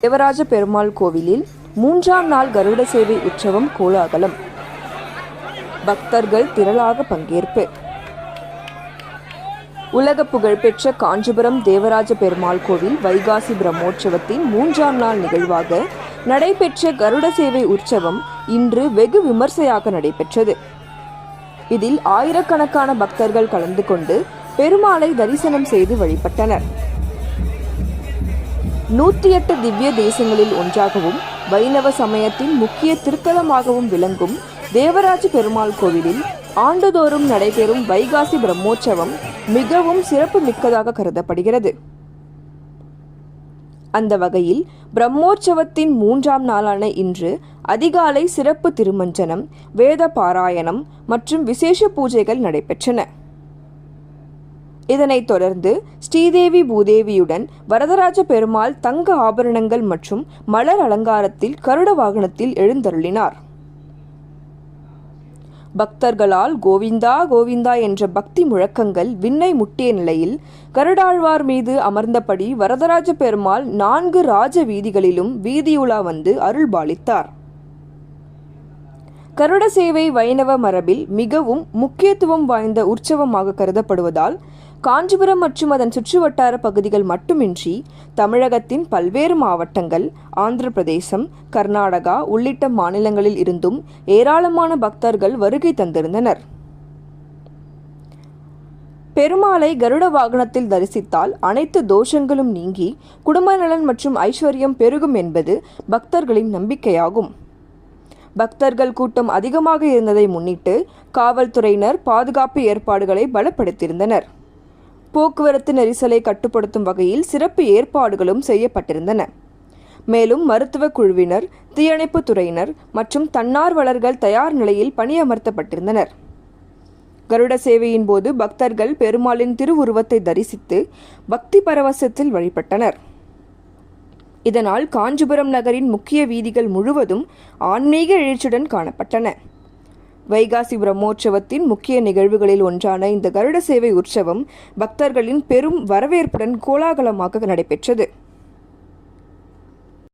தேவராஜ பெருமாள் கோவிலில் 3ஆம் நாள் கருட சேவை உற்சவம் கோலாகலம். பக்தர்கள் திரளாக பங்கேற்பு. உலக புகழ்பெற்ற காஞ்சிபுரம் தேவராஜ பெருமாள் கோவில் வைகாசி பிரம்மோற்சவத்தின் 3ஆம் நாள் நிகழ்வாக நடைபெற்ற கருட சேவை உற்சவம் இன்று வெகு விமர்சையாக நடைபெற்றது. இதில் ஆயிரக்கணக்கான பக்தர்கள் கலந்து கொண்டு பெருமாளை தரிசனம் செய்து வழிபட்டனர். 108 திவ்ய தேசங்களில் ஒன்றாகவும் வைணவ சமயத்தின் முக்கிய திருத்தலமாகவும் விளங்கும் தேவராஜ பெருமாள் கோவிலில் ஆண்டுதோறும் நடைபெறும் வைகாசி பிரம்மோற்சவம் மிகவும் சிறப்பு மிக்கதாக கருதப்படுகிறது. அந்த வகையில் பிரம்மோற்சவத்தின் 3ஆம் நாளான இன்று அதிகாலை சிறப்பு திருமஞ்சனம், வேத பாராயணம் மற்றும் விசேஷ பூஜைகள் நடைபெற்றன. இதனைத் தொடர்ந்து ஸ்ரீதேவி பூதேவியுடன் வரதராஜ பெருமாள் தங்க ஆபரணங்கள் மற்றும் மலர் அலங்காரத்தில் கருட வாகனத்தில் எழுந்தருளினார். பக்தர்களால் கோவிந்தா கோவிந்தா என்ற பக்தி முழக்கங்கள் விண்ணை முட்டிய நிலையில் கருடாழ்வார் மீது அமர்ந்தபடி வரதராஜ பெருமாள் 4 ராஜ வீதிகளிலும் வீதியுலா வந்து அருள்பாலித்தார். கருட சேவை வைணவ மரபில் மிகவும் முக்கியத்துவம் வாய்ந்த உற்சவமாக கருதப்படுவதால் காஞ்சிபுரம் மற்றும் அதன் சுற்றுவட்டார பகுதிகள் மட்டுமின்றி தமிழகத்தின் பல்வேறு மாவட்டங்கள், ஆந்திர பிரதேசம், கர்நாடகா உள்ளிட்ட மாநிலங்களில் இருந்தும் ஏராளமான பக்தர்கள் வருகை தந்திருந்தனர். பெருமாளை கருட வாகனத்தில் தரிசித்தால் அனைத்து தோஷங்களும் நீங்கி குடும்ப நலன் மற்றும் ஐஸ்வர்யம் பெருகும் என்பது பக்தர்களின் நம்பிக்கையாகும். பக்தர்கள் கூட்டம் அதிகமாக இருந்ததை முன்னிட்டு காவல்துறையினர் பாதுகாப்பு ஏற்பாடுகளை பலப்படுத்தியிருந்தனர். போக்குவரத்து நெரிசலை கட்டுப்படுத்தும் வகையில் சிறப்பு ஏற்பாடுகளும் செய்யப்பட்டிருந்தன. மேலும் மருத்துவ குழுவினர், தீயணைப்பு துறையினர் மற்றும் தன்னார்வலர்கள் தயார் நிலையில் பணியமர்த்தப்பட்டிருந்தனர். கருட சேவையின் போது பக்தர்கள் பெருமாளின் திருவுருவத்தை தரிசித்து பக்தி பரவசத்தில் வழிபட்டனர். இதனால் காஞ்சிபுரம் நகரின் முக்கிய வீதிகள் முழுவதும் ஆன்மீக எழுச்சியுடன் காணப்பட்டன. வைகாசி பிரம்மோற்சவத்தின் முக்கிய நிகழ்வுகளில் ஒன்றான இந்த கருட சேவை உற்சவம் பக்தர்களின் பெரும் வரவேற்புடன் கோலாகலமாக நடைபெற்றது.